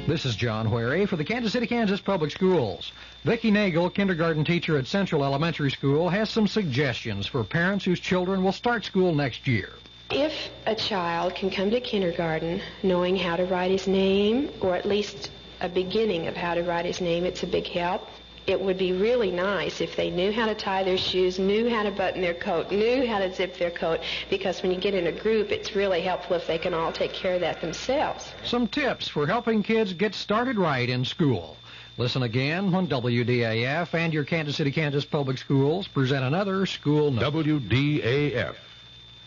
This is John Wherry for the Kansas City, Kansas Public Schools. Vicki Nagel, kindergarten teacher at Central Elementary School, has some suggestions for parents whose children will start school next year. If a child can come to kindergarten knowing how to write his name, or at least a beginning of how to write his name, it's a big help. It would be really nice if they knew how to tie their shoes, knew how to button their coat, knew how to zip their coat, because when you get in a group, it's really helpful if they can all take care of that themselves. Some tips for helping kids get started right in school. Listen again when WDAF and your Kansas City, Kansas Public Schools present another School Note. WDAF,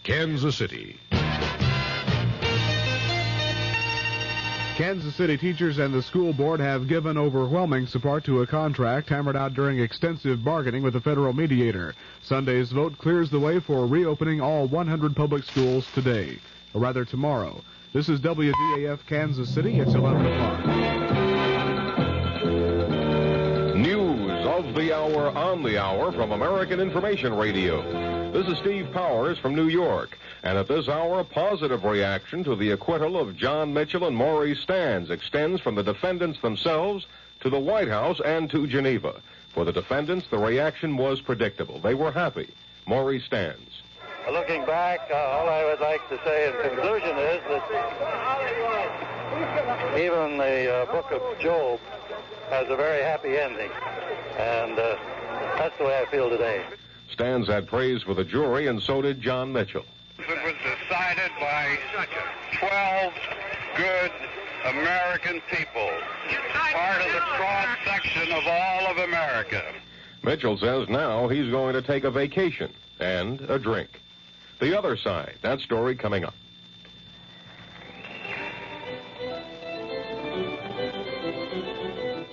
Kansas City. Kansas City teachers and the school board have given overwhelming support to a contract hammered out during extensive bargaining with a federal mediator. Sunday's vote clears the way for reopening all 100 public schools today, or rather tomorrow. This is WDAF Kansas City. It's 11 o'clock. News of the hour on the hour from American Information Radio. This is Steve Powers from New York. And at this hour, positive reaction to the acquittal of John Mitchell and Maurice Stans extends from the defendants themselves to the White House and to Geneva. For the defendants, the reaction was predictable. They were happy. Maurice Stans. Looking back, all I would like to say in conclusion is that even the book of Job has a very happy ending. And that's the way I feel today. Stans had praise for the jury, and so did John Mitchell. It was decided by 12 good American people, part of the cross-section of all of America. Mitchell says now he's going to take a vacation and a drink. The other side, that story coming up.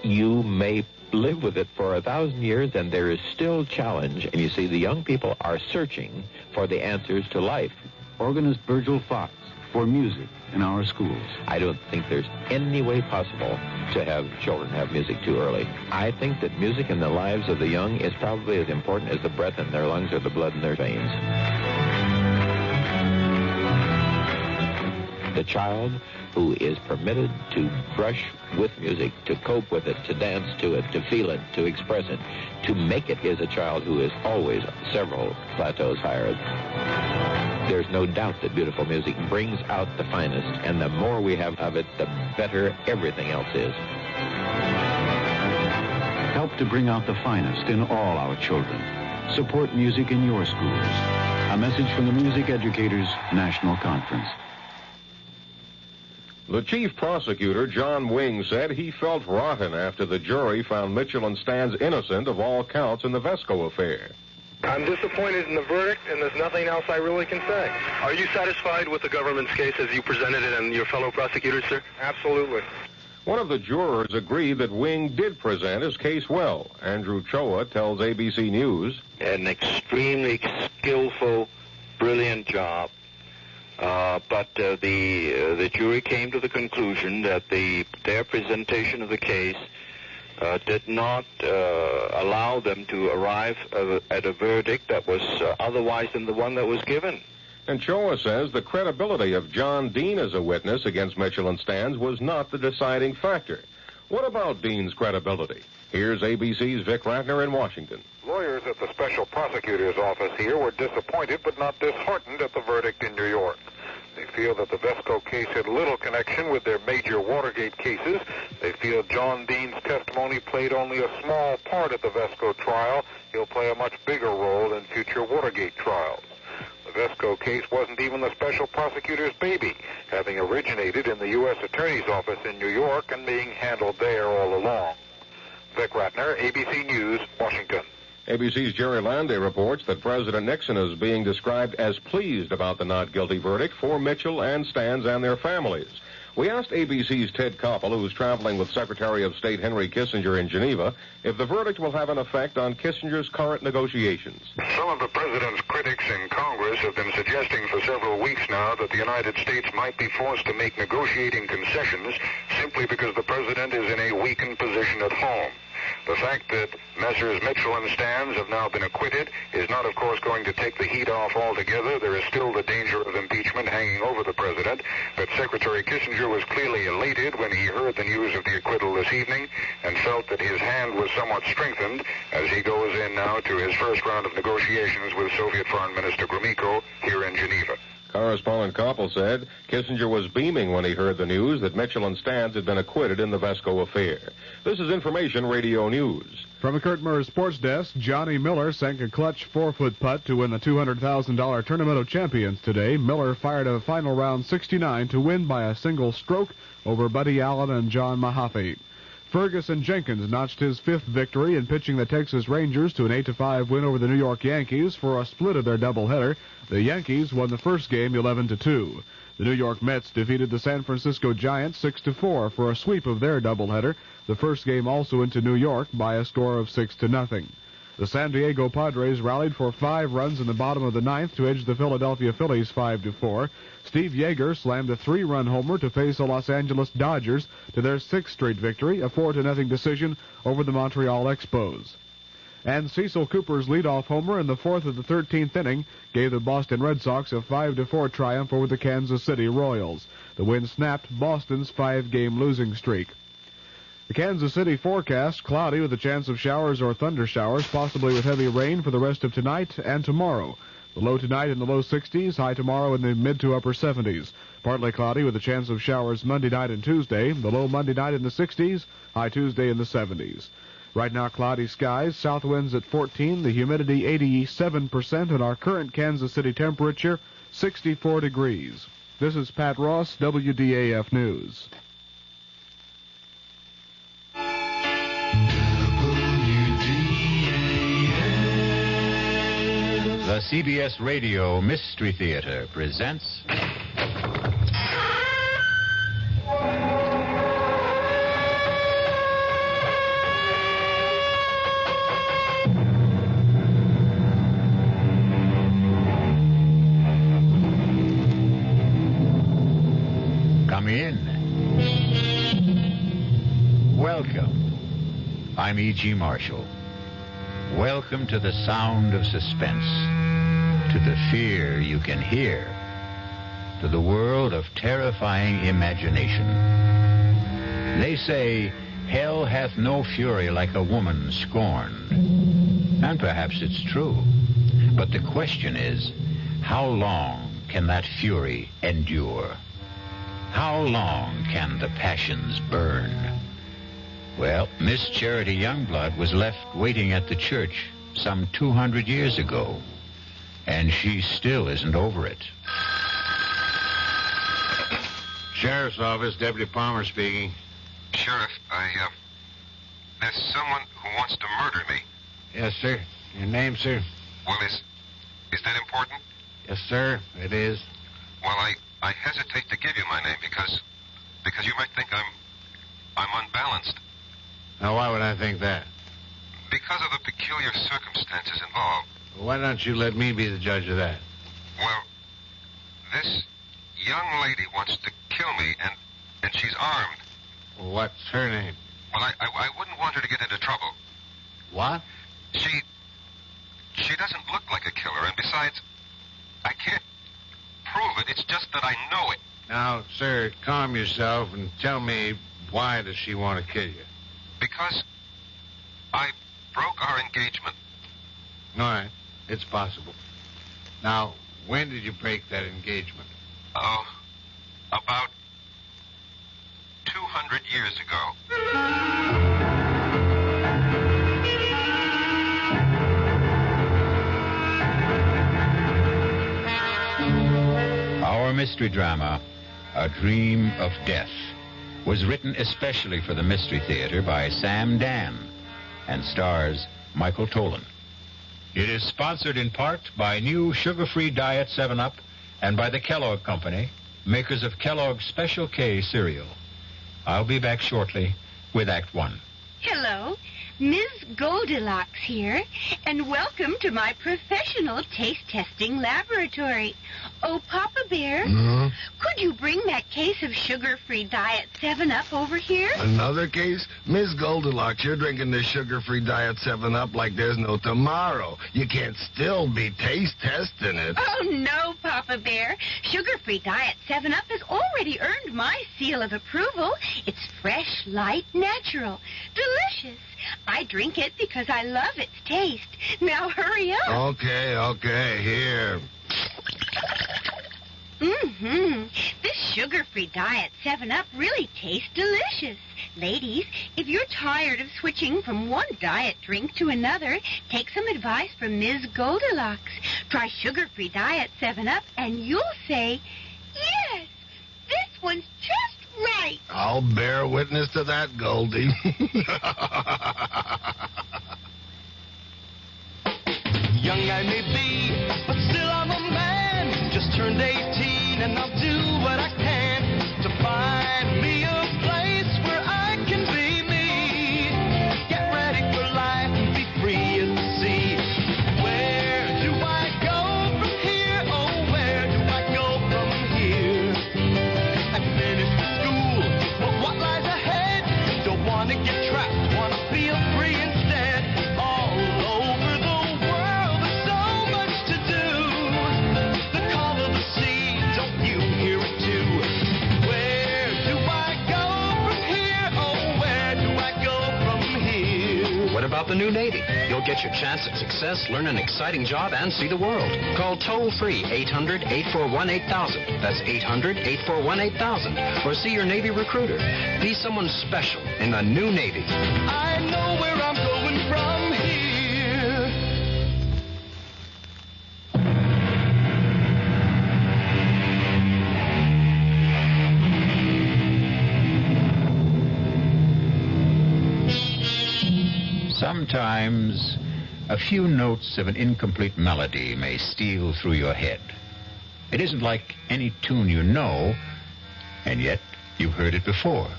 You may live with it for 1,000 years, and there is still challenge. And you see, the young people are searching for the answers to life. Organist Virgil Fox for music in our schools. I don't think there's any way possible to have children have music too early. I think that music in the lives of the young is probably as important as the breath in their lungs or the blood in their veins. The child who is permitted to brush with music, to cope with it, to dance to it, to feel it, to express it, to make it, is a child who is always several plateaus higher. There's no doubt that beautiful music brings out the finest, and the more we have of it, the better everything else is. Help to bring out the finest in all our children. Support music in your schools. A message from the Music Educators National Conference. The chief prosecutor, John Wing, said he felt rotten after the jury found Mitchell and Stans innocent of all counts in the Vesco affair. I'm disappointed in the verdict, and there's nothing else I really can say. Are you satisfied with the government's case as you presented it and your fellow prosecutors, sir? Absolutely. One of the jurors agreed that Wing did present his case well. Andrew Choa tells ABC News. An extremely skillful, brilliant job. But the jury came to the conclusion that their presentation of the case did not allow them to arrive at a verdict that was otherwise than the one that was given. And Choa says the credibility of John Dean as a witness against Mitchell and Stans was not the deciding factor. What about Dean's credibility? Here's ABC's Vic Ratner in Washington. Lawyers at the special prosecutor's office here were disappointed but not disheartened at the verdict in New York. They feel that the Vesco case had little connection with their major Watergate cases. They feel John Dean's testimony played only a small part of the Vesco trial. He'll play a much bigger role in future Watergate trials. The Vesco case wasn't even the special prosecutor's baby, having originated in the U.S. Attorney's Office in New York and being handled there all along. Vic Ratner, ABC News, Washington. ABC's Jerry Landay reports that President Nixon is being described as pleased about the not guilty verdict for Mitchell and Stans and their families. We asked ABC's Ted Koppel, who's traveling with Secretary of State Henry Kissinger in Geneva, if the verdict will have an effect on Kissinger's current negotiations. Some of the president's critics in Congress have been suggesting for several weeks now that the United States might be forced to make negotiating concessions simply because the president is in a weakened position at home. The fact that Messrs. Mitchell and Stans have now been acquitted is not, of course, going to take the heat off altogether. There is still the danger of impeachment hanging over the president, but Secretary Kissinger was clearly elated when he heard the news of the acquittal this evening and felt that his hand was somewhat strengthened as he goes in now to his first round of negotiations with Soviet Foreign Minister Gromyko here in Geneva. Correspondent Koppel said Kissinger was beaming when he heard the news that Mitchell and Stans had been acquitted in the Vesco affair. This is Information Radio News. From the Kurt Murr Sports Desk, Johnny Miller sank a clutch 4-foot putt to win the $200,000 Tournament of Champions today. Miller fired a final round 69 to win by a single stroke over Buddy Allen and John Mahaffey. Ferguson Jenkins notched his 5th victory in pitching the Texas Rangers to an 8-5 win over the New York Yankees for a split of their doubleheader. The Yankees won the first game 11-2. The New York Mets defeated the San Francisco Giants 6-4 for a sweep of their doubleheader. The first game also into New York by a score of 6-0. The San Diego Padres rallied for 5 runs in the bottom of the 9th to edge the Philadelphia Phillies 5-4. Steve Yeager slammed a 3-run homer to face the Los Angeles Dodgers to their 6th straight victory, a 4-0 decision over the Montreal Expos. And Cecil Cooper's leadoff homer in the 4th of the 13th inning gave the Boston Red Sox a 5-4 triumph over the Kansas City Royals. The win snapped Boston's 5-game losing streak. The Kansas City forecast, cloudy with a chance of showers or thunder showers, possibly with heavy rain for the rest of tonight and tomorrow. The low tonight in the low 60s, high tomorrow in the mid to upper 70s. Partly cloudy with a chance of showers Monday night and Tuesday. The low Monday night in the 60s, high Tuesday in the 70s. Right now, cloudy skies, south winds at 14, the humidity 87%, and our current Kansas City temperature, 64 degrees. This is Pat Ross, WDAF News. The CBS Radio Mystery Theater presents... Come in. Welcome. I'm E.G. Marshall. Welcome to the sound of suspense, to the fear you can hear, to the world of terrifying imagination. They say, hell hath no fury like a woman scorned. And perhaps it's true. But the question is, how long can that fury endure? How long can the passions burn? Well, Miss Charity Youngblood was left waiting at the church some 200 years ago, and she still isn't over it. Sheriff's Office, Deputy Palmer speaking. Sheriff, there's someone who wants to murder me. Yes, sir. Your name, sir? Well, is that important? Yes, sir, it is. Well, I hesitate to give you my name because you might think I'm unbalanced. Now, why would I think that? Because of the peculiar circumstances involved. Well, why don't you let me be the judge of that? Well, this young lady wants to kill me, and she's armed. Well, what's her name? Well, I wouldn't want her to get into trouble. What? She doesn't look like a killer, and besides, I can't prove it. It's just that I know it. Now, sir, calm yourself and tell me, why does she want to kill you? Because I broke our engagement. All right. It's possible. Now, when did you break that engagement? Oh, about 200 years ago. Our mystery drama, A Dream of Death, was written especially for the Mystery Theater by Sam Dan and stars Michael Tolan. It is sponsored in part by new sugar-free Diet 7-Up and by the Kellogg Company, makers of Kellogg's Special K cereal. I'll be back shortly with Act One. Hello. Ms. Goldilocks here, and welcome to my professional taste-testing laboratory. Oh, Papa Bear, could you bring that case of sugar-free Diet 7-Up over here? Another case? Miss Goldilocks, you're drinking this sugar-free Diet 7-Up like there's no tomorrow. You can't still be taste-testing it. Oh, no, Papa Bear. Sugar-free Diet 7-Up has already earned my seal of approval. It's fresh, light, natural, delicious. I drink it because I love its taste. Now hurry up. Okay, here. This sugar-free Diet 7-Up really tastes delicious. Ladies, if you're tired of switching from one diet drink to another, take some advice from Ms. Goldilocks. Try sugar-free Diet 7-Up and you'll say, yes, this one's just right. I'll bear witness to that, Goldie. Young I may be, but still I'm a man. Just turned 18 and I'll do what I can to find me a place where I can be me. Get ready for life and be free as the sea. Where do I go from here? Oh, where do I go from here? I finished the school, but what lies ahead? Don't want to get trapped, want to feel free instead. All over the world, there's so much to do. The call of the sea, don't you hear it too? Where do I go from here? Oh, where do I go from here? What about the new Navy? You'll get your chance at success, learn an exciting job, and see the world. Call toll-free 800-841-8000. That's 800-841-8000. Or see your Navy recruiter. Be someone special in the new Navy. I know where I'm going from here. Sometimes a few notes of an incomplete melody may steal through your head. It isn't like any tune you know, and yet you've heard it before.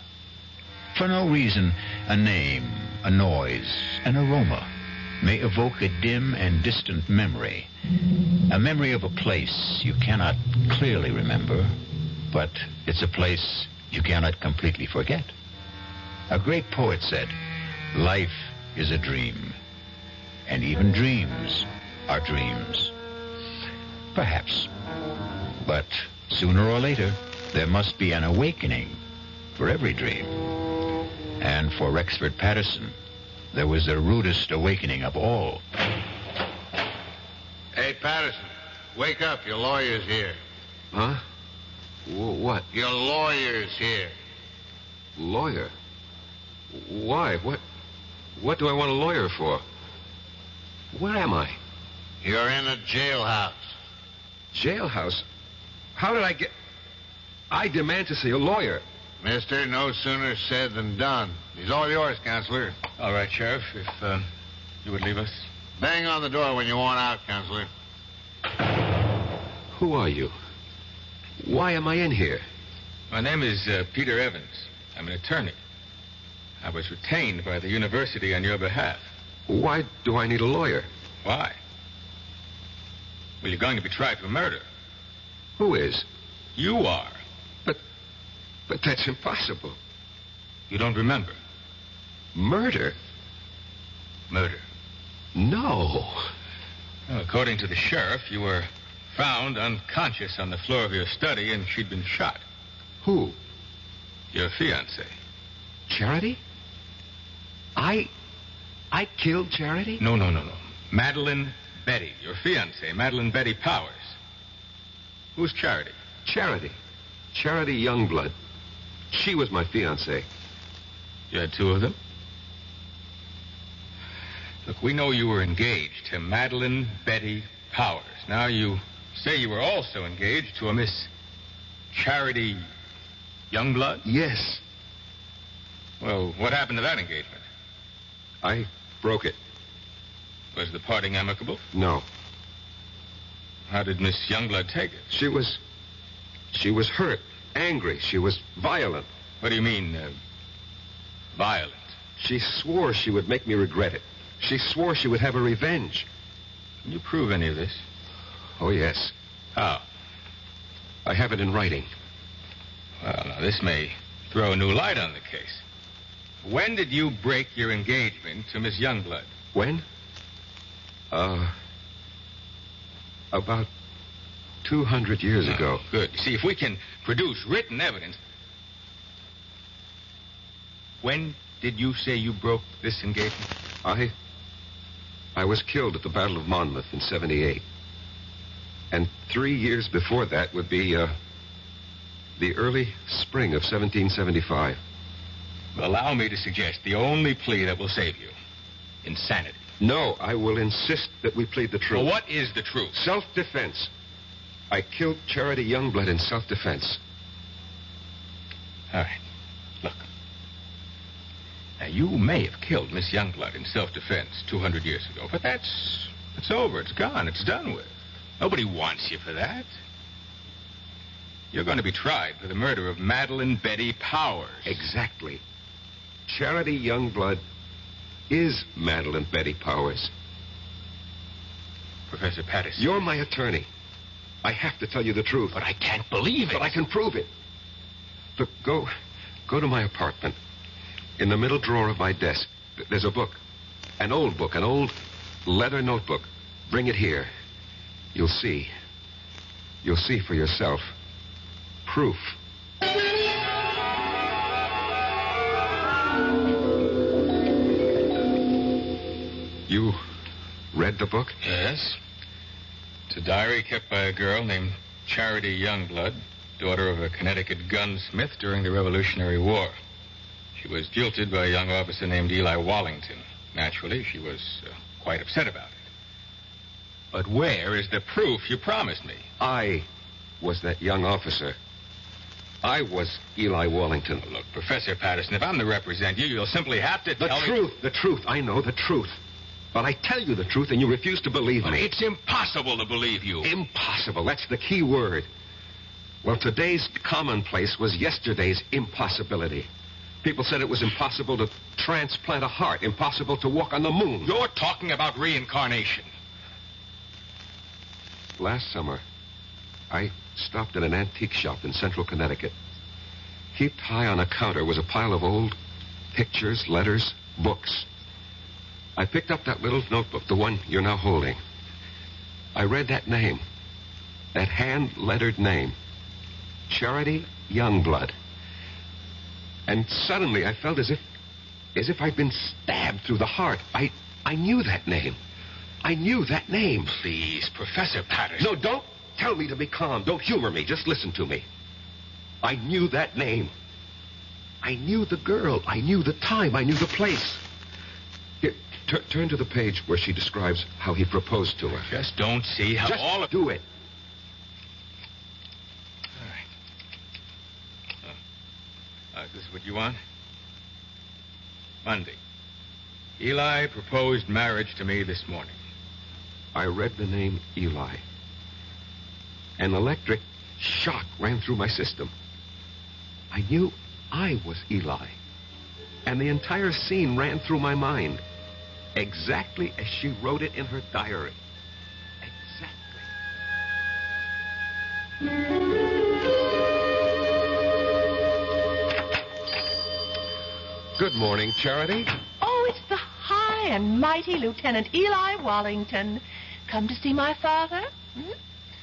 For no reason, a name, a noise, an aroma may evoke a dim and distant memory. A memory of a place you cannot clearly remember, but it's a place you cannot completely forget. A great poet said, "Life is a dream, and even dreams are dreams." Perhaps. But sooner or later, there must be an awakening for every dream. And for Rexford Patterson, there was the rudest awakening of all. Hey, Patterson, wake up. Your lawyer's here. Huh? What? Your lawyer's here. Lawyer? Why? What do I want a lawyer for? Where am I? You're in a jailhouse. Jailhouse? How did I get... I demand to see a lawyer. Mister, no sooner said than done. He's all yours, Counselor. All right, Sheriff, if you would leave us. Bang on the door when you want out, Counselor. Who are you? Why am I in here? My name is Peter Evans. I'm an attorney. I was retained by the university on your behalf. Why do I need a lawyer? Why? Well, you're going to be tried for murder. Who is? You are. But that's impossible. You don't remember? Murder? Murder. No. Well, according to the sheriff, you were found unconscious on the floor of your study and she'd been shot. Who? Your fiancée. Charity? I killed Charity? No. Madeline Betty, your fiancée, Madeline Betty Powers. Who's Charity? Charity Youngblood. She was my fiancée. You had two of them? Look, we know you were engaged to Madeline Betty Powers. Now you say you were also engaged to a Miss Charity Youngblood? Yes. Well, what happened to that engagement? I broke it. Was the parting amicable? No. How did Miss Youngblood take it? She was hurt, angry. She was violent. What do you mean, violent? She swore she would make me regret it. She swore she would have her revenge. Can you prove any of this? Oh, yes. How? I have it in writing. Well, now, this may throw a new light on the case. When did you break your engagement to Miss Youngblood? When? About 200 years ago. Good. See, if we can produce written evidence... When did you say you broke this engagement? I was killed at the Battle of Monmouth in 78. And 3 years before that would be, the early spring of 1775. Allow me to suggest the only plea that will save you. Insanity. No, I will insist that we plead the truth. Well, what is the truth? Self-defense. I killed Charity Youngblood in self-defense. All right. Look. Now, you may have killed Miss Youngblood in self-defense 200 years ago, but it's over. It's gone. It's done with. Nobody wants you for that. You're going to be tried for the murder of Madeline Betty Powers. Exactly. Charity Youngblood is Madeline Betty Powers. Professor Patterson. You're my attorney. I have to tell you the truth. But I can't believe it. But I can prove it. Look, go to my apartment. In the middle drawer of my desk, there's a book. An old book, an old leather notebook. Bring it here. You'll see. You'll see for yourself. Proof. You read the book? Yes. It's a diary kept by a girl named Charity Youngblood, daughter of a Connecticut gunsmith during the Revolutionary War. She was jilted by a young officer named Eli Wallington. Naturally, she was quite upset about it. But where is the proof you promised me? I was that young officer. I was Eli Wallington. Look, Professor Patterson, if I'm to represent you, you'll simply have to tell me... The truth. I know the truth. But I tell you the truth, and you refuse to believe me. It's impossible to believe you. Impossible. That's the key word. Well, today's commonplace was yesterday's impossibility. People said it was impossible to transplant a heart, impossible to walk on the moon. You're talking about reincarnation. Last summer, I stopped at an antique shop in central Connecticut. Heaped high on a counter was a pile of old pictures, letters, books. I picked up that little notebook, the one you're now holding. I read that name, that hand-lettered name, Charity Youngblood. And suddenly I felt as if I'd been stabbed through the heart. I knew that name. I knew that name. Please, Professor Patterson. No, don't tell me to be calm. Don't humor me. Just listen to me. I knew that name. I knew the girl. I knew the time. I knew the place. Here, turn to the page where she describes how he proposed to her. Just don't see how Just all of... do it. All right. Is this what you want? Monday. Eli proposed marriage to me this morning. I read the name Eli. An electric shock ran through my system. I knew I was Eli. And the entire scene ran through my mind. Exactly as she wrote it in her diary. Exactly. Good morning, Charity. Oh, it's the high and mighty Lieutenant Eli Wallington. Come to see my father?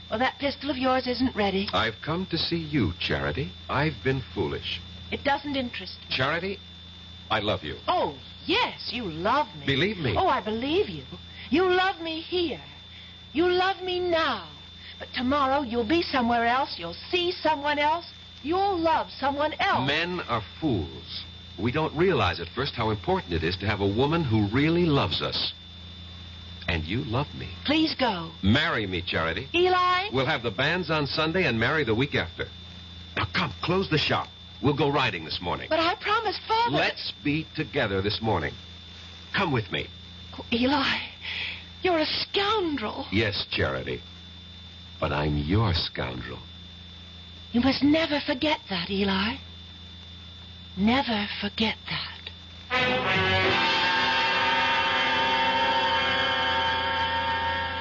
Well, that pistol of yours isn't ready. I've come to see you, Charity. I've been foolish. It doesn't interest me. Charity, I love you. Oh, yes, you love me. Believe me. Oh, I believe you. You love me here. You love me now. But tomorrow you'll be somewhere else. You'll see someone else. You'll love someone else. Men are fools. We don't realize at first how important it is to have a woman who really loves us. And you love me. Please go. Marry me, Charity. Eli? We'll have the banns on Sunday and marry the week after. Now, come, close the shop. We'll go riding this morning. But I promised Father... Let's be together this morning. Come with me. Oh, Eli, you're a scoundrel. Yes, Charity. But I'm your scoundrel. You must never forget that, Eli. Never forget that.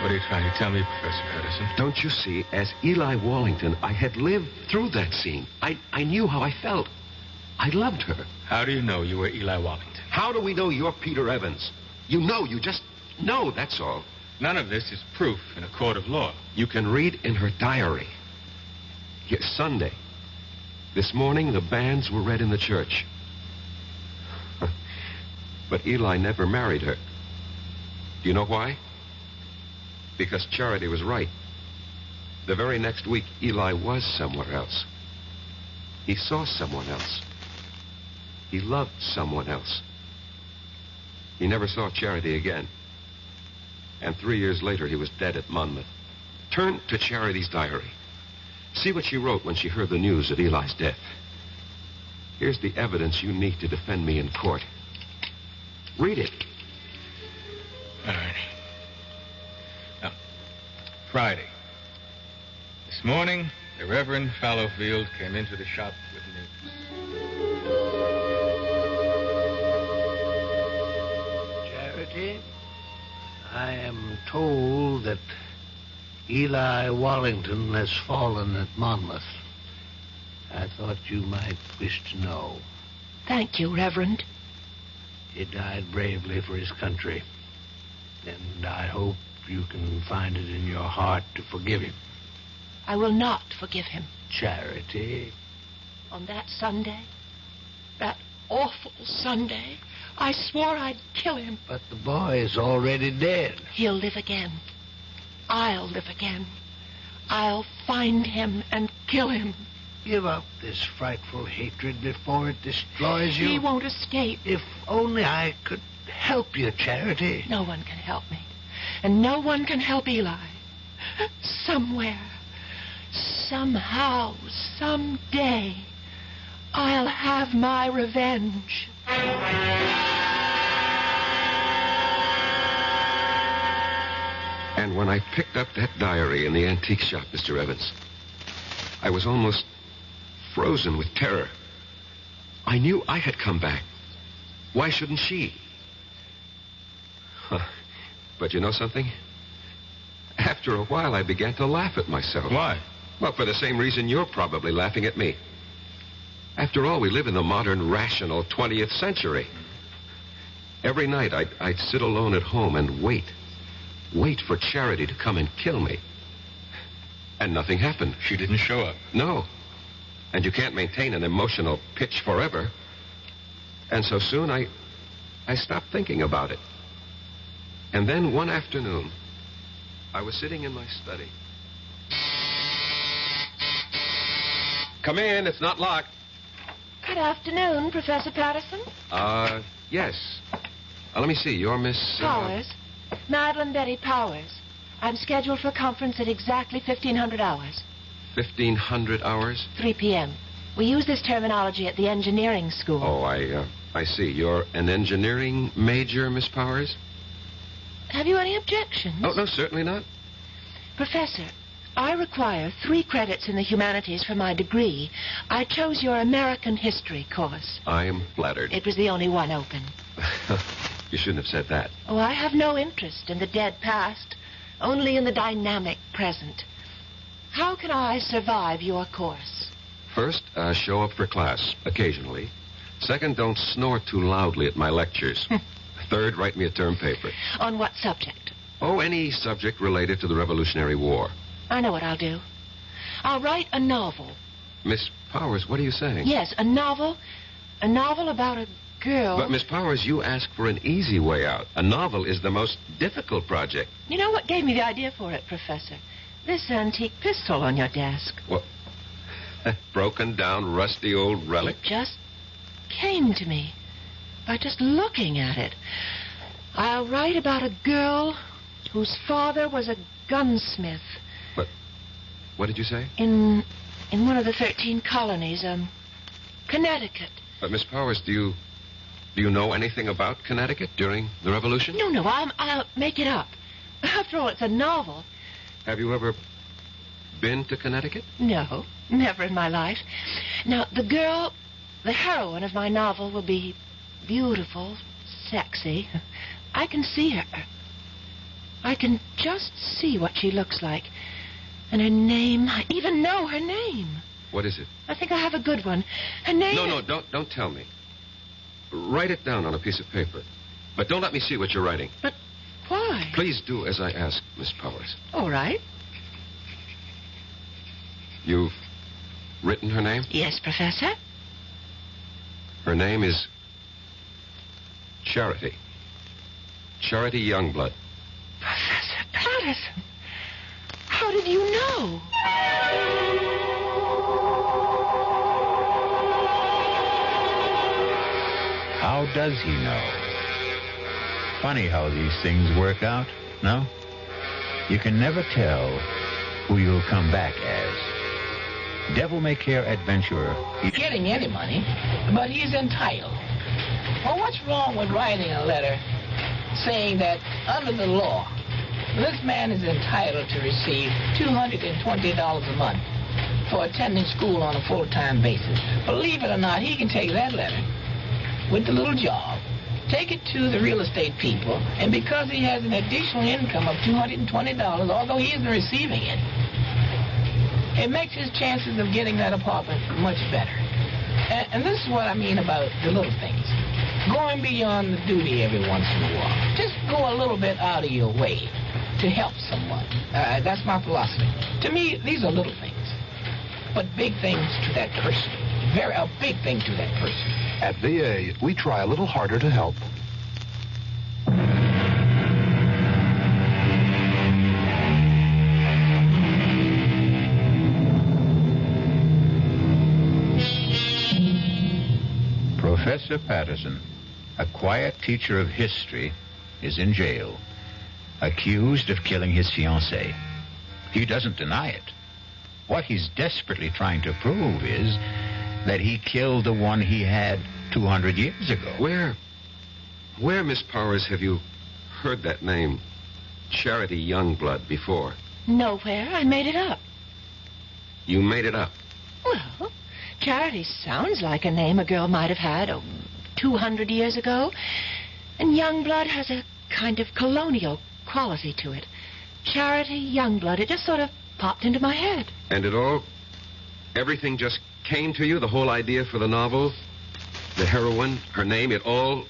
What are you trying to tell me, Professor Patterson? Don't you see, as Eli Wallington, I had lived through that scene. I knew how I felt. I loved her. How do you know you were Eli Wallington? How do we know you're Peter Evans? You just know, that's all. None of this is proof in a court of law. You can read in her diary. Here, Sunday. This morning, the banns were read in the church. But Eli never married her. Do you know why? Because Charity was right. The very next week, Eli was somewhere else. He saw someone else. He loved someone else. He never saw Charity again. And 3 years later, he was dead at Monmouth. Turn to Charity's diary. See what she wrote when she heard the news of Eli's death. Here's the evidence you need to defend me in court. Read it. All right. Now, Friday. This morning, the Reverend Fallowfield came into the shop with news. Charity, I am told that Eli Wallington has fallen at Monmouth. I thought you might wish to know. Thank you, Reverend. He died bravely for his country, and I hope you can find it in your heart to forgive him. I will not forgive him. Charity. On that Sunday, that awful Sunday, I swore I'd kill him. But the boy is already dead. He'll live again. I'll live again. I'll find him and kill him. Give up this frightful hatred before it destroys you. He won't escape. If only I could help you, Charity. No one can help me. And no one can help Eli. Somewhere, somehow, someday, I'll have my revenge. And when I picked up that diary in the antique shop, Mr. Evans, I was almost frozen with terror. I knew I had come back. Why shouldn't she? But you know something? After a while, I began to laugh at myself. Why? Well, for the same reason you're probably laughing at me. After all, we live in the modern, rational 20th century. Every night, I'd sit alone at home and wait for Charity to come and kill me. And nothing happened. She didn't show up. No. And you can't maintain an emotional pitch forever. And so soon, I stopped thinking about it. And then one afternoon, I was sitting in my study. Come in, it's not locked. Good afternoon, Professor Patterson. Yes. Let me see, you're Miss... Powers. Madeline Betty Powers. I'm scheduled for a conference at exactly 1500 hours. 1500 hours? 3 p.m. We use this terminology at the engineering school. Oh, I see. You're an engineering major, Miss Powers? Have you any objections? Oh, no, certainly not. Professor, I require 3 credits in the humanities for my degree. I chose your American history course. I am flattered. It was the only one open. You shouldn't have said that. Oh, I have no interest in the dead past, only in the dynamic present. How can I survive your course? First, show up for class, occasionally. Second, don't snore too loudly at my lectures. Third, write me a term paper. On what subject? Oh, any subject related to the Revolutionary War. I know what I'll do. I'll write a novel. Miss Powers, what are you saying? Yes, a novel. A novel about a girl. But, Miss Powers, you ask for an easy way out. A novel is the most difficult project. You know what gave me the idea for it, Professor? This antique pistol on your desk. What? That broken down, rusty old relic? It just came to me by just looking at it. I'll write about a girl whose father was a gunsmith. What did you say? In one of the 13 colonies, Connecticut. But, Miss Powers, do you know anything about Connecticut during the Revolution? No, I'll make it up. After all, it's a novel. Have you ever been to Connecticut? No, never in my life. Now, the girl, the heroine of my novel, will be beautiful, sexy. I can see her. I can just see what she looks like. And her name, I even know her name. What is it? I think I have a good one. Her name... No, don't tell me. Write it down on a piece of paper. But don't let me see what you're writing. But why? Please do as I ask, Miss Powers. All right. You've written her name? Yes, Professor. Her name is Charity. Charity Youngblood. Professor Patterson. How did you know? How does he know? Funny how these things work out, no? You can never tell who you'll come back as. Devil-may-care adventurer. Getting any money, but he's entitled. Well, what's wrong with writing a letter saying that under the law, this man is entitled to receive $220 a month for attending school on a full-time basis? Believe it or not, he can take that letter with the little job, take it to the real estate people, and because he has an additional income of $220, although he isn't receiving it, it makes his chances of getting that apartment much better. And this is what I mean about the little things. Going beyond the duty every once in a while. Just go a little bit out of your way to help someone. That's my philosophy. To me, these are little things, but big things to that person. A big thing to that person. At VA, we try a little harder to help. Professor Patterson, a quiet teacher of history, is in jail, accused of killing his fiancée. He doesn't deny it. What he's desperately trying to prove is that he killed the one he had 200 years ago. Where, Miss Powers, have you heard that name, Charity Youngblood, before? Nowhere. I made it up. You made it up? Well, Charity sounds like a name a girl might have had 200 years ago. And Youngblood has a kind of colonial quality to it. Charity Youngblood. It just sort of popped into my head. And everything just came to you, the whole idea for the novel, the heroine, her name, it all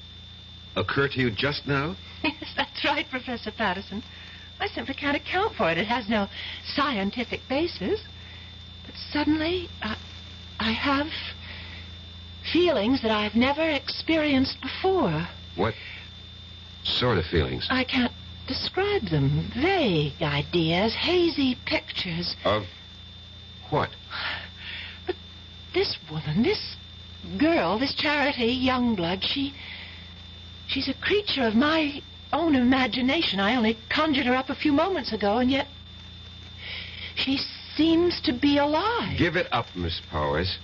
occurred to you just now? Yes, that's right, Professor Patterson. I simply can't account for it. It has no scientific basis. But suddenly, I have feelings that I've never experienced before. What sort of feelings? I can't describe them. Vague ideas, hazy pictures. Of what? But this woman, this girl, this Charity Youngblood, she's a creature of my own imagination. I only conjured her up a few moments ago, and yet she seems to be alive. Give it up, Miss Powers.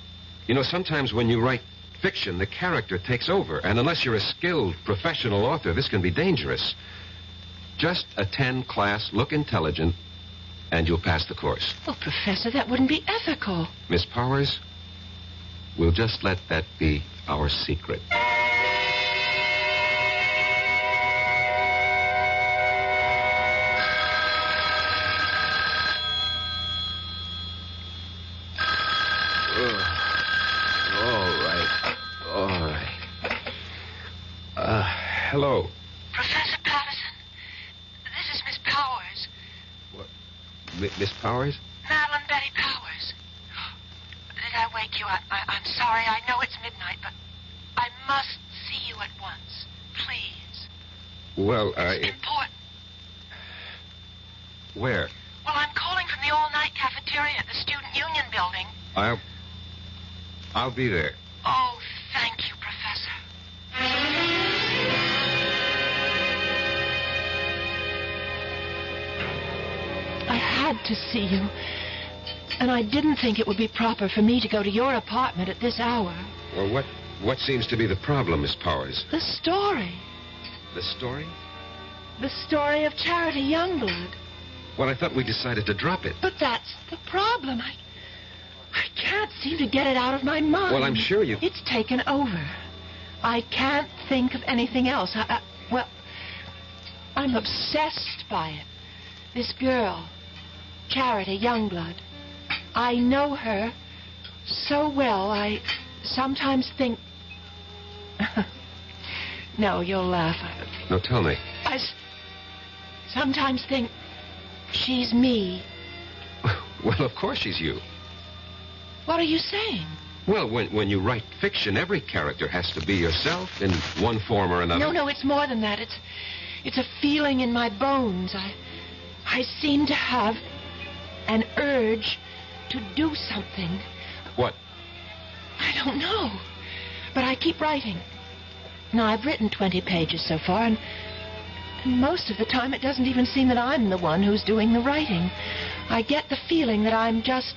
You know, sometimes when you write fiction, the character takes over, and unless you're a skilled professional author, this can be dangerous. Just attend class, look intelligent, and you'll pass the course. Oh, Professor, that wouldn't be ethical. Miss Powers, we'll just let that be our secret. All right. Hello. Professor Patterson, this is Miss Powers. What? Miss Powers? Madeline Betty Powers. Did I wake you? I'm sorry. I know it's midnight, but I must see you at once. Please. Well, It's important. Where? Well, I'm calling from the all-night cafeteria at the Student Union building. I'll be there. Oh, thank you, Professor. I had to see you. And I didn't think it would be proper for me to go to your apartment at this hour. Well, what seems to be the problem, Miss Powers? The story. The story? The story of Charity Youngblood. Well, I thought we decided to drop it. But that's the problem. I can't seem to get it out of my mind. Well, I'm sure you... It's taken over. I can't think of anything else. I'm I'm obsessed by it. This girl, Charity Youngblood. I know her so well, I sometimes think... No, you'll laugh. No, tell me. I sometimes think she's me. Well, of course she's you. What are you saying? Well, when you write fiction, every character has to be yourself in one form or another. No, it's more than that. It's a feeling in my bones. I seem to have an urge to do something. What? I don't know. But I keep writing. Now, I've written 20 pages so far, and most of the time it doesn't even seem that I'm the one who's doing the writing. I get the feeling that I'm just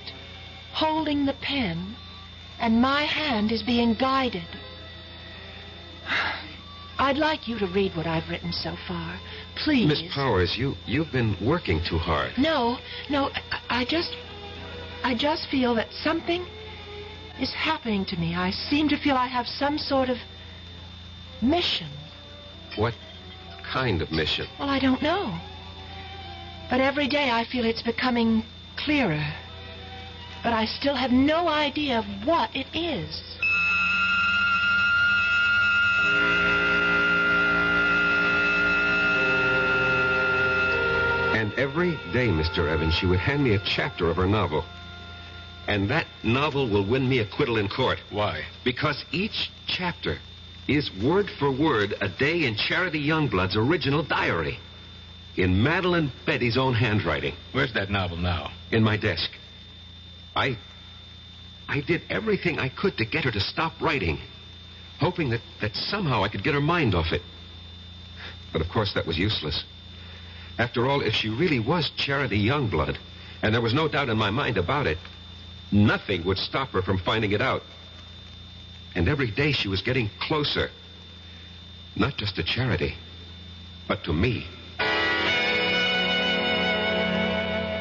holding the pen, and my hand is being guided. I'd like you to read what I've written so far. Please. Miss Powers, you've been working too hard. No, I just feel that something is happening to me. I seem to feel I have some sort of mission. What kind of mission? Well, I don't know. But every day I feel it's becoming clearer. But I still have no idea of what it is. And every day, Mr. Evans, she would hand me a chapter of her novel. And that novel will win me acquittal in court. Why? Because each chapter is word for word a day in Charity Youngblood's original diary. In Madeline Betty's own handwriting. Where's that novel now? In my desk. I did everything I could to get her to stop writing, hoping that somehow I could get her mind off it. But of course that was useless. After all, if she really was Charity Youngblood, and there was no doubt in my mind about it, nothing would stop her from finding it out. And every day she was getting closer. Not just to Charity, but to me.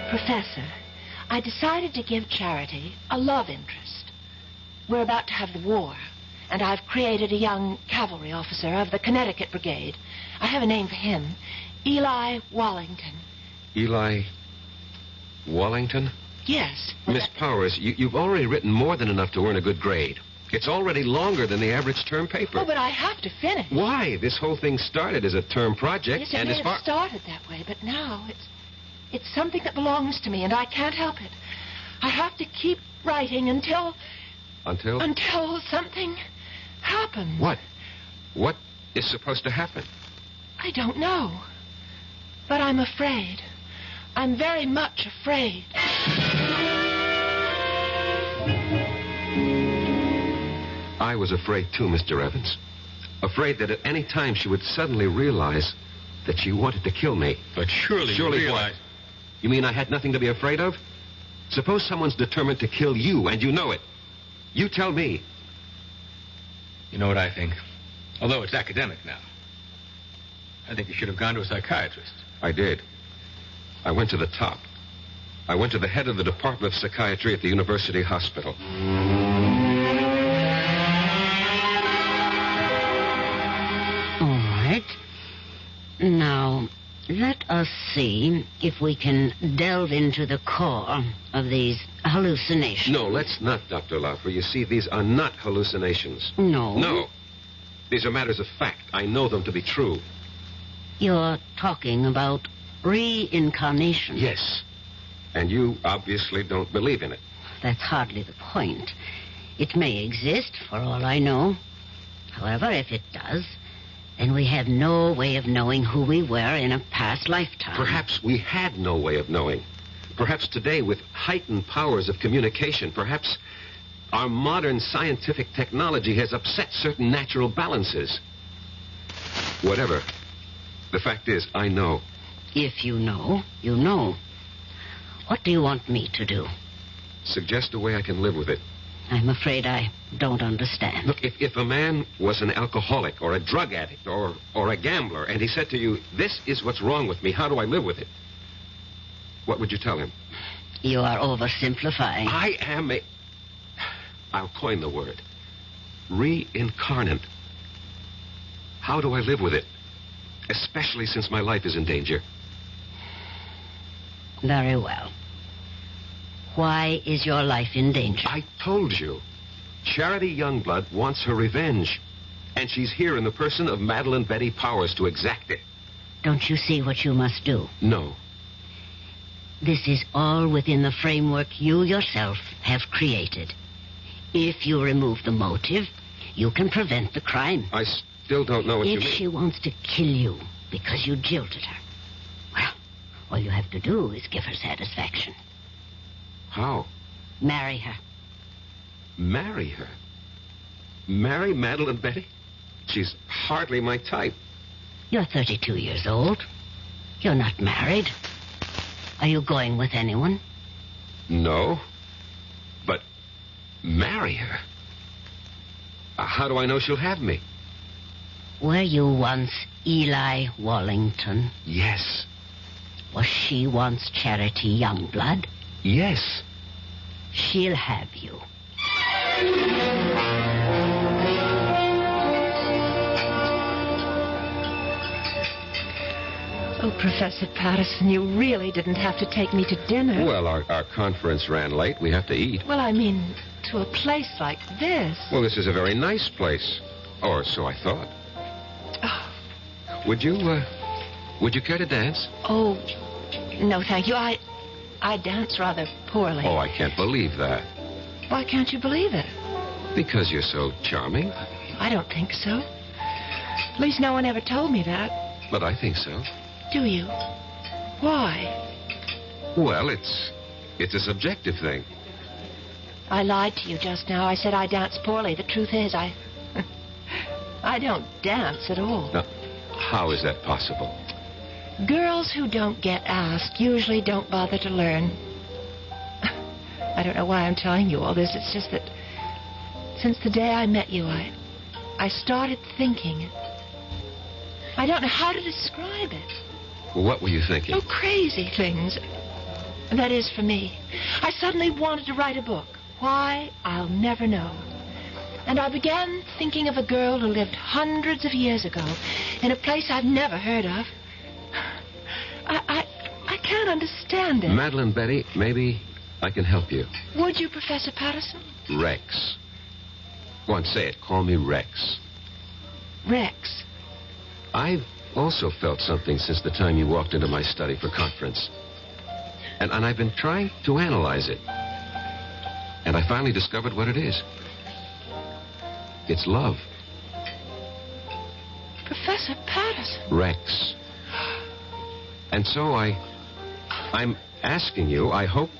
Professor, I decided to give Charity a love interest. We're about to have the war, and I've created a young cavalry officer of the Connecticut Brigade. I have a name for him, Eli Wallington. Eli Wallington? Yes. Miss Powers, you've already written more than enough to earn a good grade. It's already longer than the average term paper. Oh, but I have to finish. Why? This whole thing started as a term project. Yes, it may have started that way, but now it's something that belongs to me, and I can't help it. I have to keep writing until... Until? Until something happens. What? What is supposed to happen? I don't know. But I'm afraid. I'm very much afraid. I was afraid too, Mr. Evans. Afraid that at any time she would suddenly realize that she wanted to kill me. But surely you realize... what? You mean I had nothing to be afraid of? Suppose someone's determined to kill you, and you know it. You tell me. You know what I think? Although it's academic now. I think you should have gone to a psychiatrist. I did. I went to the top. I went to the head of the Department of Psychiatry at the University Hospital. All right. Now, let us see if we can delve into the core of these hallucinations. No, let's not, Dr. Laufer. You see, these are not hallucinations. No? No. These are matters of fact. I know them to be true. You're talking about reincarnation. Yes. And you obviously don't believe in it. That's hardly the point. It may exist, for all I know. However, if it does, then we have no way of knowing who we were in a past lifetime. Perhaps we had no way of knowing. Perhaps today, with heightened powers of communication, perhaps our modern scientific technology has upset certain natural balances. Whatever. The fact is, I know. If you know, you know. What do you want me to do? Suggest a way I can live with it. I'm afraid I don't understand. Look, if a man was an alcoholic or a drug addict or a gambler, and he said to you, this is what's wrong with me, how do I live with it? What would you tell him? You are oversimplifying. I am I'll coin the word. Reincarnate. How do I live with it? especially since my life is in danger. Very well. Why is your life in danger? I told you. Charity Youngblood wants her revenge. And she's here in the person of Madeline Betty Powers to exact it. Don't you see what you must do? No. This is all within the framework you yourself have created. If you remove the motive, you can prevent the crime. I still don't know what you mean. If she wants to kill you because you jilted her, well, all you have to do is give her satisfaction. How? Marry her. Marry her? Marry Madeline Betty? She's hardly my type. You're 32 years old. You're not married. Are you going with anyone? No. But marry her? How do I know she'll have me? Were you once Eli Wallington? Yes. Was she once Charity Youngblood? Yes. She'll have you. Oh, Professor Patterson, you really didn't have to take me to dinner. Well, our conference ran late. We have to eat. Well, I mean, to a place like this. Well, this is a very nice place. Or so I thought. Oh. Would you care to dance? Oh, no, thank you. I dance rather poorly. Oh, I can't believe that. Why can't you believe it? Because you're so charming. I don't think so. At least no one ever told me that. But I think so. Do you? Why? Well, it's a subjective thing. I lied to you just now. I said I dance poorly. The truth is, I don't dance at all. Now, how is that possible? Girls who don't get asked usually don't bother to learn. I don't know why I'm telling you all this. It's just that since the day I met you, I started thinking. I don't know how to describe it. Well, what were you thinking? Oh, crazy things. That is, for me. I suddenly wanted to write a book. Why, I'll never know. And I began thinking of a girl who lived hundreds of years ago in a place I've never heard of. I can't understand it. Madeline Betty, maybe I can help you. Would you, Professor Patterson? Rex. Go on, say it. Call me Rex. Rex. I've also felt something since the time you walked into my study for conference. And I've been trying to analyze it. And I finally discovered what it is. It's love. Professor Patterson. Rex. And so I'm asking you, I hope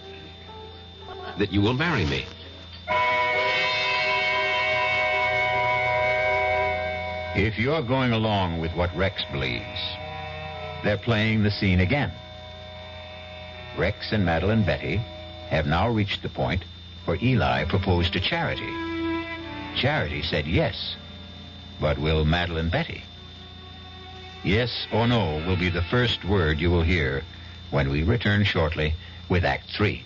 that you will marry me. If you're going along with what Rex believes, they're playing the scene again. Rex and Madeline Betty have now reached the point where Eli proposed to Charity. Charity said yes, but will Madeline Betty? Yes or no will be the first word you will hear when we return shortly with Act 3.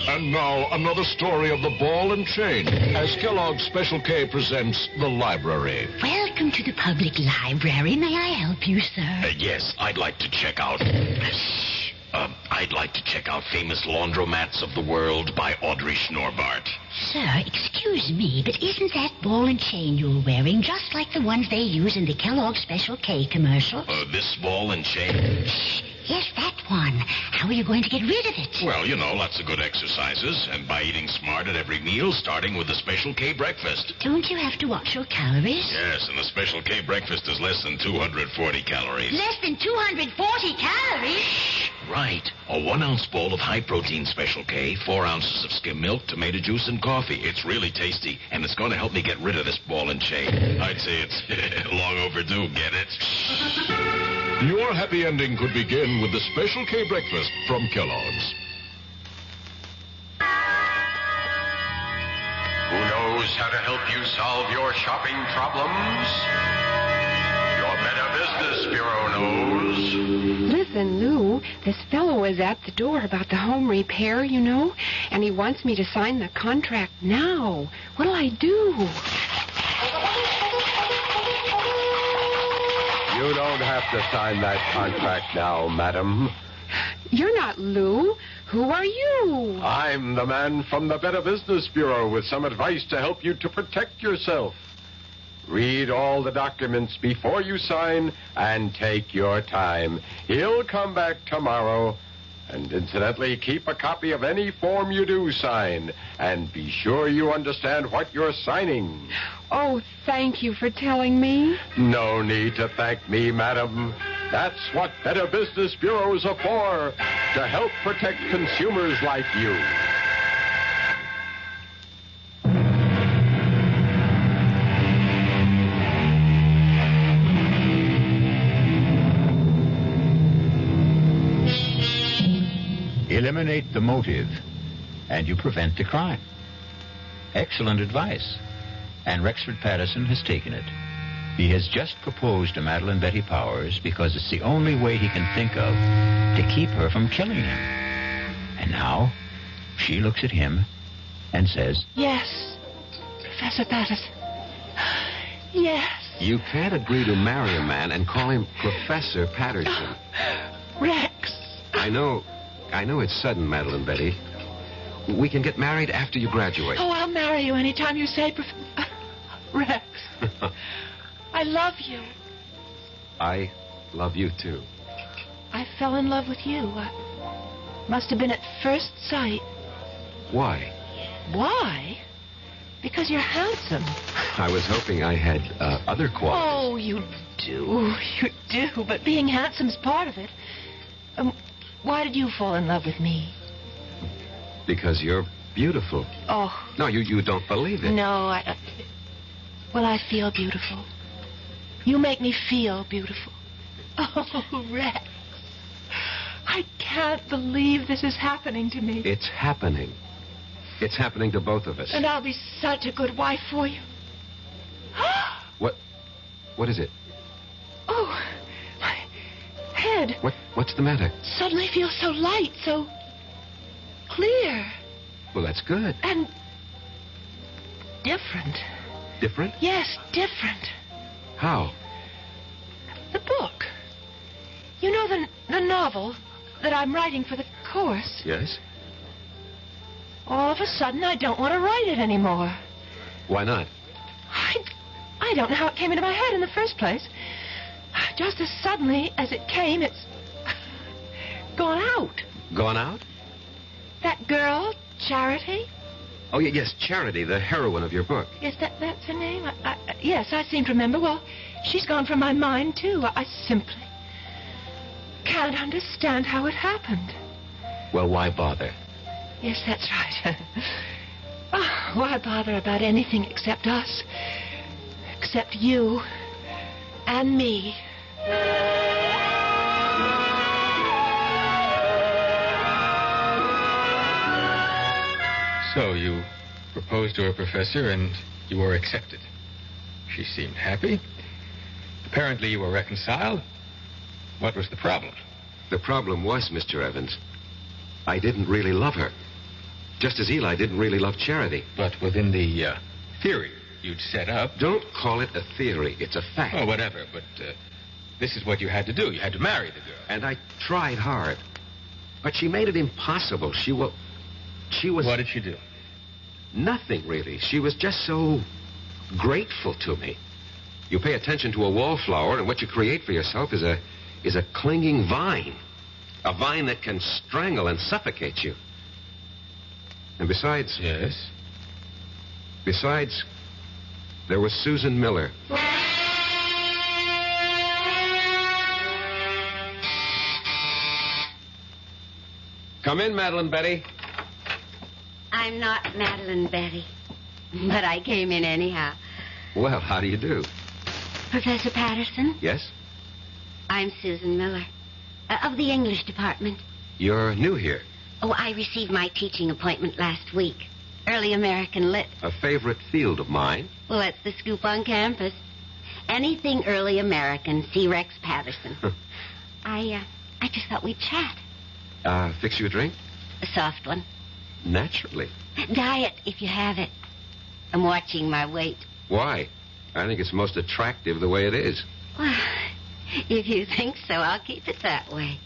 And now, another story of the ball and chain, as Kellogg's Special K presents The Library. Welcome to the public library. May I help you, sir? Yes, I'd like to check out... I'd like to check out Famous Laundromats of the World by Audrey Schnorbart. Sir, excuse me, but isn't that ball and chain you're wearing just like the ones they use in the Kellogg's Special K commercials? This ball and chain? Yes, that one. How are you going to get rid of it? Well, you know, lots of good exercises, and by eating smart at every meal, starting with the Special K breakfast. Don't you have to watch your calories? Yes, and the Special K breakfast is less than 240 calories. Less than 240 calories? Right. A 1-ounce bowl of high-protein Special K, 4 ounces of skim milk, tomato juice, and coffee. It's really tasty, and it's going to help me get rid of this ball and chain. I'd say it's long overdue, get it? Your happy ending could begin with the Special K breakfast from Kellogg's. Who knows how to help you solve your shopping problems? Your Better Business Bureau knows. Listen, Lou, this fellow is at the door about the home repair, you know, and he wants me to sign the contract now. What'll I do? You don't have to sign that contract now, madam. You're not Lou. Who are you? I'm the man from the Better Business Bureau with some advice to help you to protect yourself. Read all the documents before you sign and take your time. He'll come back tomorrow. And incidentally, keep a copy of any form you do sign. And be sure you understand what you're signing. Oh, thank you for telling me. No need to thank me, madam. That's what Better Business Bureaus are for, to help protect consumers like you. Eliminate the motive, and you prevent the crime. Excellent advice. And Rexford Patterson has taken it. He has just proposed to Madeline Betty Powers because it's the only way he can think of to keep her from killing him. And now, she looks at him and says, Yes, Professor Patterson. Yes. You can't agree to marry a man and call him Professor Patterson. Rex. I know it's sudden, Madeline Betty. We can get married after you graduate. Oh, I'll marry you anytime you say, Rex. I love you. I love you, too. I fell in love with you. Must have been at first sight. Why? Why? Because you're handsome. I was hoping I had other qualities. Oh, you do. You do. But being handsome's part of it. Why did you fall in love with me? Because you're beautiful. Oh. No, you don't believe it. No, well, I feel beautiful. You make me feel beautiful. Oh, Rex. I can't believe this is happening to me. It's happening. It's happening to both of us. And I'll be such a good wife for you. What is it? Oh, my head. What's the matter? Suddenly feels so light, so clear. Well, that's good. And different. Different? Yes, different. How? The book. You know the novel that I'm writing for the course? Yes. All of a sudden, I don't want to write it anymore. Why not? I don't know how it came into my head in the first place. Just as suddenly as it came, it's gone out. Gone out? That girl, Charity? Oh, yes, Charity, the heroine of your book. Yes, that's her name? Yes, I seem to remember. Well, she's gone from my mind, too. I simply can't understand how it happened. Well, why bother? Yes, that's right. Oh, why bother about anything except us? Except you and me. So you proposed to a professor and you were accepted. She seemed happy. Apparently you were reconciled. What was the problem? The problem was, Mr. Evans, I didn't really love her. Just as Eli didn't really love Charity. But within the theory you'd set up... Don't call it a theory. It's a fact. Oh, whatever. But this is what you had to do. You had to marry the girl. And I tried hard. But she made it impossible. She was... What did she do? Nothing, really. She was just so grateful to me. You pay attention to a wallflower, and what you create for yourself is a clinging vine. A vine that can strangle and suffocate you. And besides... Yes? Besides, there was Susan Miller. Come in, Madeline Betty. I'm not Madeline Betty, but I came in anyhow. Well, how do you do? Professor Patterson? Yes? I'm Susan Miller, of the English department. You're new here. Oh, I received my teaching appointment last week. Early American Lit. A favorite field of mine. Well, that's the scoop on campus. Anything early American, see Rex Patterson. I just thought we'd chat. Fix you a drink? A soft one. Naturally. Diet, if you have it. I'm watching my weight. Why? I think it's most attractive the way it is. Well, If you think so, I'll keep it that way.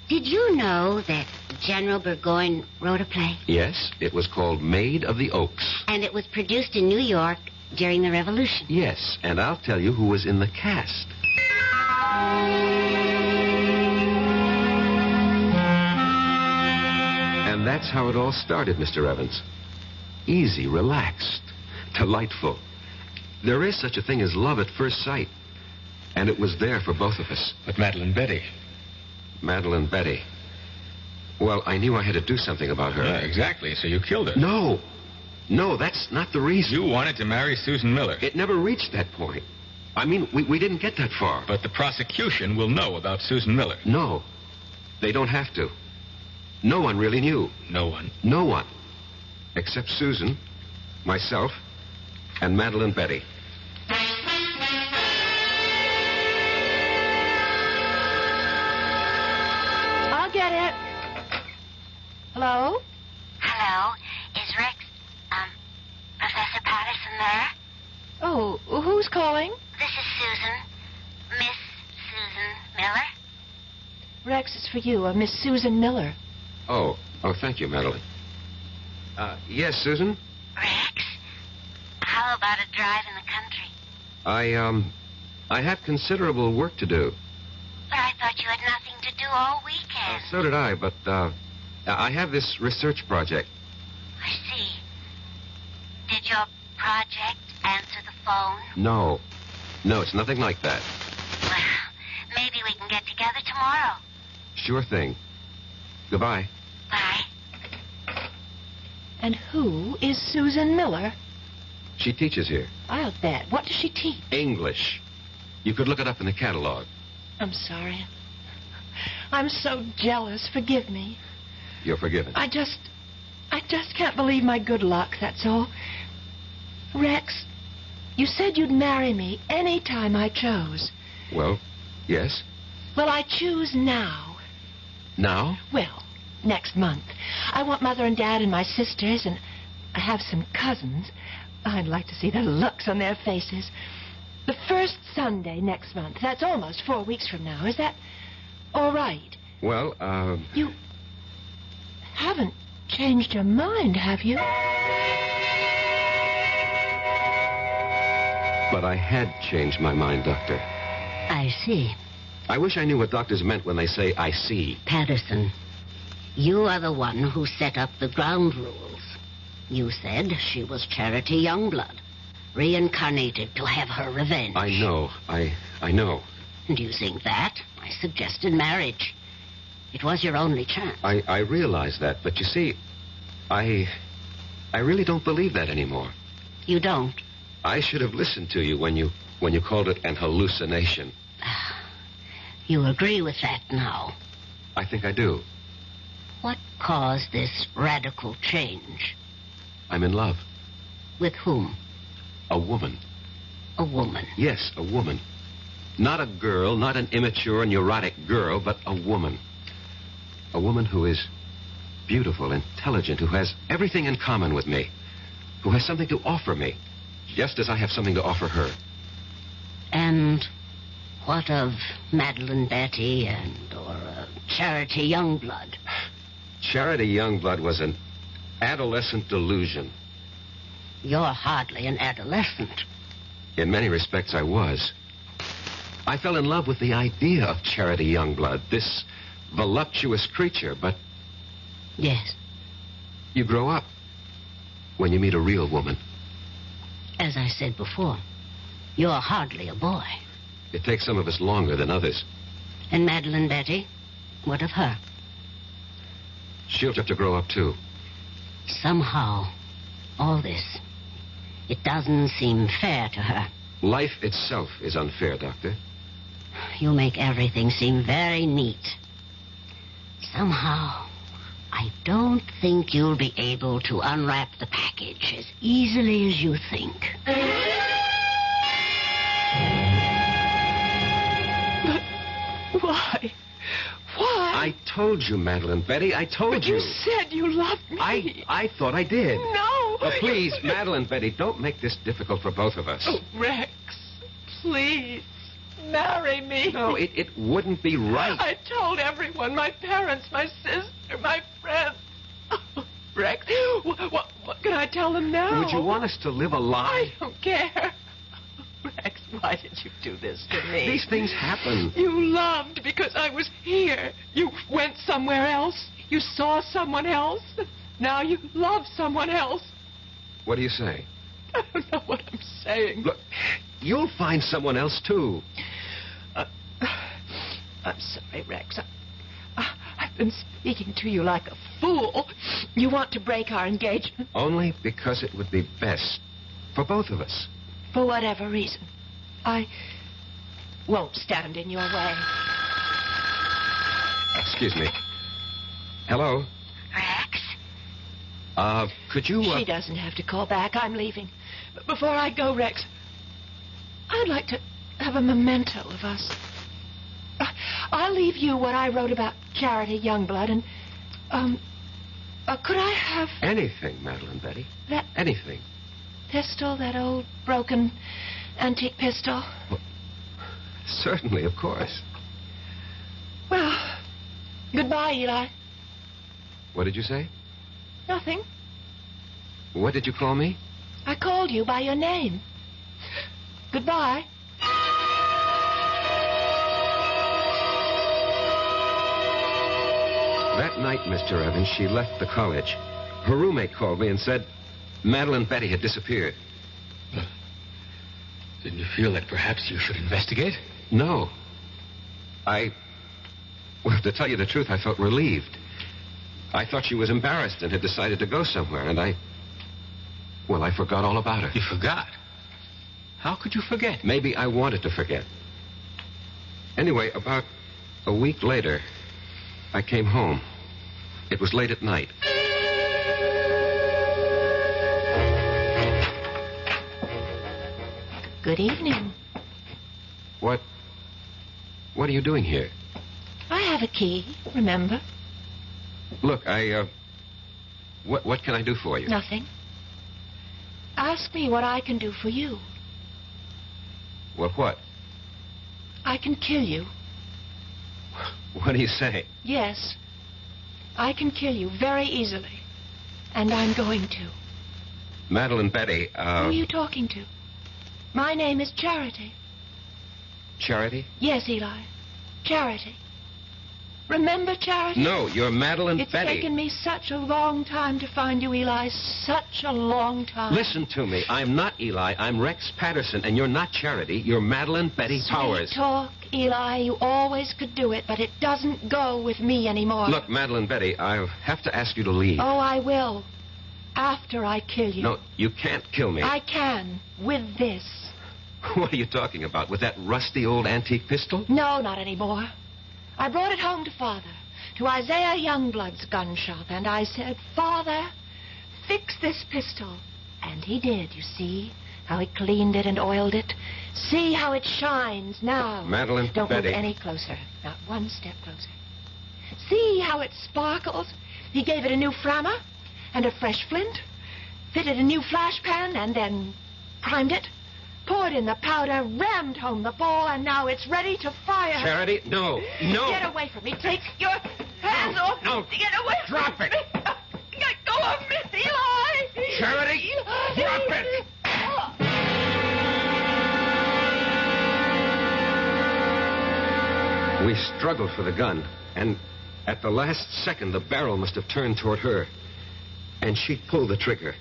Did you know that General Burgoyne wrote a play? Yes, it was called Maid of the Oaks. And it was produced in New York during the Revolution? Yes, and I'll tell you who was in the cast. And that's how it all started, Mr. Evans. Easy, relaxed, delightful. There is such a thing as love at first sight. And it was there for both of us. But Madeline Betty. Madeline Betty. Well, I knew I had to do something about her. Yeah, exactly. So you killed her. No. No, that's not the reason. You wanted to marry Susan Miller. It never reached that point. I mean, we didn't get that far. But the prosecution will know about Susan Miller. No. They don't have to. No one really knew. No one? No one. Except Susan, myself, and Madeline Betty. Get it. Hello? Hello. Is Rex, Professor Patterson there? Oh, who's calling? This is Susan. Miss Susan Miller. Rex is for you, Miss Susan Miller. Oh, thank you, Madeline. Yes, Susan? Rex, how about a drive in the country? I have considerable work to do. But I thought you had nothing to do all weekend. So did I, but, I have this research project. I see. Did your project answer the phone? No. No, it's nothing like that. Well, maybe we can get together tomorrow. Sure thing. Goodbye. Bye. And who is Susan Miller? She teaches here. I'll bet. What does she teach? English. You could look it up in the catalog. I'm sorry. I'm so jealous. Forgive me. You're forgiven. I just can't believe my good luck, that's all. Rex, you said you'd marry me any time I chose. Well, yes. Well, I choose now. Now? Well, next month. I want Mother and Dad and my sisters, and I have some cousins. I'd like to see the looks on their faces. The first Sunday next month. That's almost 4 weeks from now. Is that all right? Well, You haven't changed your mind, have you? But I had changed my mind, Doctor. I see. I wish I knew what doctors meant when they say, I see. Patterson, you are the one who set up the ground rules. You said she was Charity Youngblood, reincarnated to have her revenge. I know. I know. And using that, I suggested marriage. It was your only chance. I realize that, but you see, I really don't believe that anymore. You don't? I should have listened to you when you called it an hallucination. You agree with that now? I think I do. What caused this radical change? I'm in love. With whom? A woman. A woman? Yes, a woman. Not a girl, not an immature, neurotic girl, but a woman. A woman who is beautiful, intelligent, who has everything in common with me, who has something to offer me, just as I have something to offer her. And what of Madeline Betty or Charity Youngblood? Charity Youngblood was an adolescent delusion. You're hardly an adolescent. In many respects, I was. I fell in love with the idea of Charity Youngblood, this voluptuous creature, but... Yes. You grow up when you meet a real woman. As I said before, you're hardly a boy. It takes some of us longer than others. And Madeline Betty, what of her? She'll have to grow up, too. Somehow, all this, it doesn't seem fair to her. Life itself is unfair, Doctor. You make everything seem very neat. Somehow, I don't think you'll be able to unwrap the package as easily as you think. But why? Why? I told you, Madeline Betty. I told But you said you loved me. I thought I did. No. Oh, please, Madeline Betty, don't make this difficult for both of us. Oh, Rex, please. marry me. No, it wouldn't be right. I told everyone, my parents, my sister, my friends. Oh, Rex, what can I tell them now? Would you want us to live a lie? I don't care. Rex, why did you do this to me? These things happen. You loved because I was here. You went somewhere else. You saw someone else. Now you love someone else. What do you say? I don't know what I'm saying. Look, you'll find someone else, too. I'm sorry, Rex. I've been speaking to you like a fool. You want to break our engagement? Only because it would be best for both of us. For whatever reason. I won't stand in your way. Excuse me. Hello? Rex? Could you... She doesn't have to call back. I'm leaving. But before I go, Rex, I'd like to have a memento of us. I'll leave you what I wrote about Charity Youngblood, and, could I have... Anything, Madeline Betty. That... Anything. Pistol, that old broken antique pistol? Well, certainly, of course. Well, goodbye, Eli. What did you say? Nothing. What did you call me? I called you by your name. Goodbye. That night, Mr. Evans, she left the college. Her roommate called me and said Madeline Betty had disappeared. Didn't you feel that perhaps you should investigate? No. Well, to tell you the truth, I felt relieved. I thought she was embarrassed and had decided to go somewhere, and I forgot all about her. You forgot? How could you forget? Maybe I wanted to forget. Anyway, about a week later, I came home. It was late at night. Good evening. What are you doing here? I have a key, remember? Look, what can I do for you? Nothing. Ask me what I can do for you. What? I can kill you. What do you say? Yes. I can kill you very easily. And I'm going to. Madeline Betty, Who are you talking to? My name is Charity. Charity? Yes, Eli. Charity. Remember Charity? No, you're Madeline Betty. It's taken me such a long time to find you, Eli. Such a long time. Listen to me. I'm not Eli. I'm Rex Patterson, and you're not Charity. You're Madeline Betty Powers. Sweet talk, Eli. You always could do it, but it doesn't go with me anymore. Look, Madeline Betty, I'll have to ask you to leave. Oh, I will. After I kill you. No, you can't kill me. I can. With this. What are you talking about? With that rusty old antique pistol? No, not anymore. I brought it home to Father, to Isaiah Youngblood's gun shop, and I said, Father, fix this pistol. And he did, you see, how he cleaned it and oiled it. See how it shines now. Madeline Don't Betty. move any closer, not one step closer. See how it sparkles. He gave it a new frammer and a fresh flint, fitted a new flash pan, and then primed it. Poured in the powder, rammed home the ball, and now it's ready to fire. Charity, no. Get away from me. Take your hands off. No. Get away Drop from it. me. Let go of me, Eli. Charity, Eli. drop it. We struggled for the gun, and at the last second, the barrel must have turned toward her, and she pulled the trigger.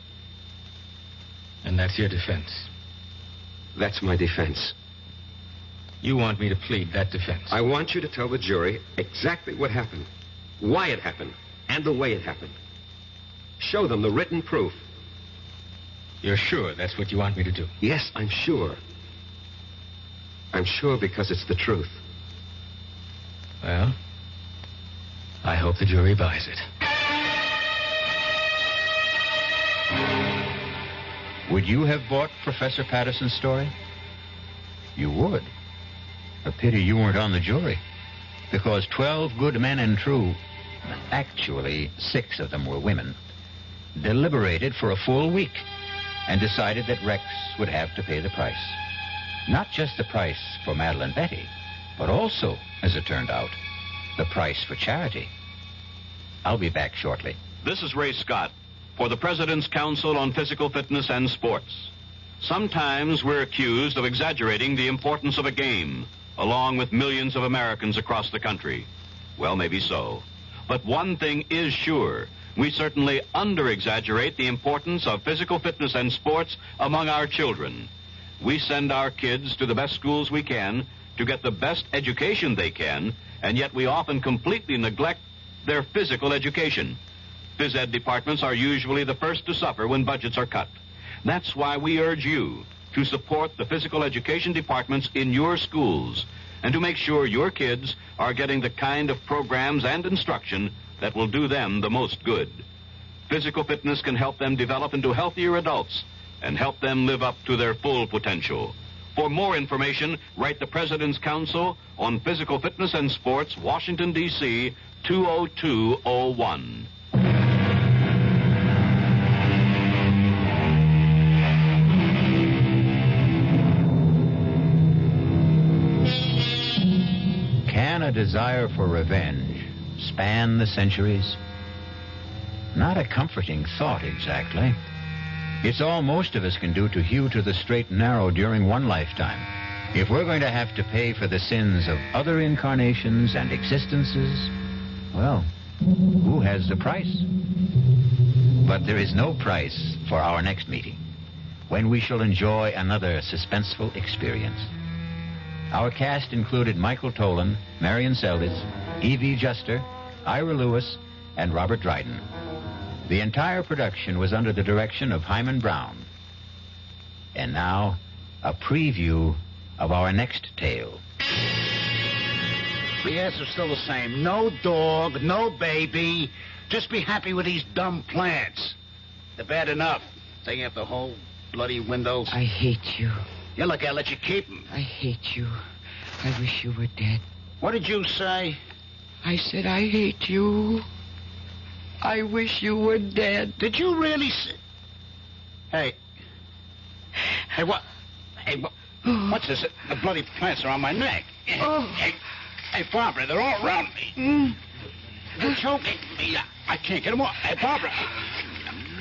And that's your defense? That's my defense. You want me to plead that defense? I want you to tell the jury exactly what happened, why it happened, and the way it happened. Show them the written proof. You're sure that's what you want me to do? Yes, I'm sure. I'm sure because it's the truth. Well, I hope the jury buys it. Would you have bought Professor Patterson's story? You would. A pity you weren't on the jury. Because 12 good men and true, actually 6 of them were women, deliberated for a full week and decided that Rex would have to pay the price. Not just the price for Madeline Betty, but also, as it turned out, the price for charity. I'll be back shortly. This is Ray Scott for the President's Council on Physical Fitness and Sports. Sometimes we're accused of exaggerating the importance of a game, along with millions of Americans across the country. Well, maybe so. But one thing is sure. We certainly under-exaggerate the importance of physical fitness and sports among our children. We send our kids to the best schools we can to get the best education they can, and yet we often completely neglect their physical education. Phys ed departments are usually the first to suffer when budgets are cut. That's why we urge you to support the physical education departments in your schools and to make sure your kids are getting the kind of programs and instruction that will do them the most good. Physical fitness can help them develop into healthier adults and help them live up to their full potential. For more information, write the President's Council on Physical Fitness and Sports, Washington, D.C., 20201. Can a desire for revenge span the centuries? Not a comforting thought, exactly. It's all most of us can do to hew to the straight and narrow during one lifetime. If we're going to have to pay for the sins of other incarnations and existences, well, who has the price? But there is no price for our next meeting, when we shall enjoy another suspenseful experience. Our cast included Michael Tolan, Marion Seldes, Evie Juster, Ira Lewis, and Robert Dryden. The entire production was under the direction of Hyman Brown. And now, a preview of our next tale. The answer's still the same. No dog, no baby. Just be happy with these dumb plants. They're bad enough. Taking up the whole bloody windows. I hate you. Yeah, look, I'll let you keep them. I hate you. I wish you were dead. What did you say? I said I hate you. I wish you were dead. Did you really say... Hey, what? What's this? The bloody plants are on my neck. Hey, Barbara, they're all around me. They're choking me. I can't get them off. Hey,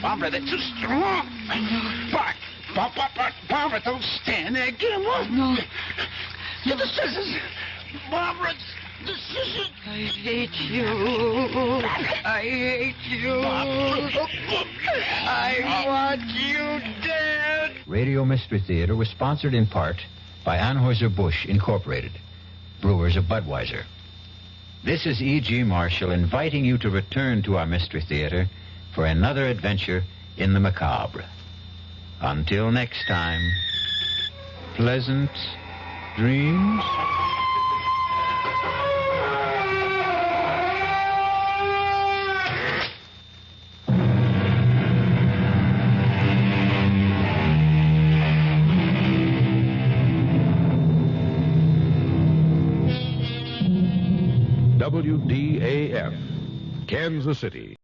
Barbara, they're too strong. Barbara, don't stand there. Get them off. No. Get the scissors. Barbara, the scissors. I hate you. I hate you. I want you dead. Radio Mystery Theater was sponsored in part by Anheuser-Busch Incorporated, brewers of Budweiser. This is E.G. Marshall inviting you to return to our Mystery Theater for another adventure in the macabre. Until next time, pleasant dreams. WDAF, Kansas City.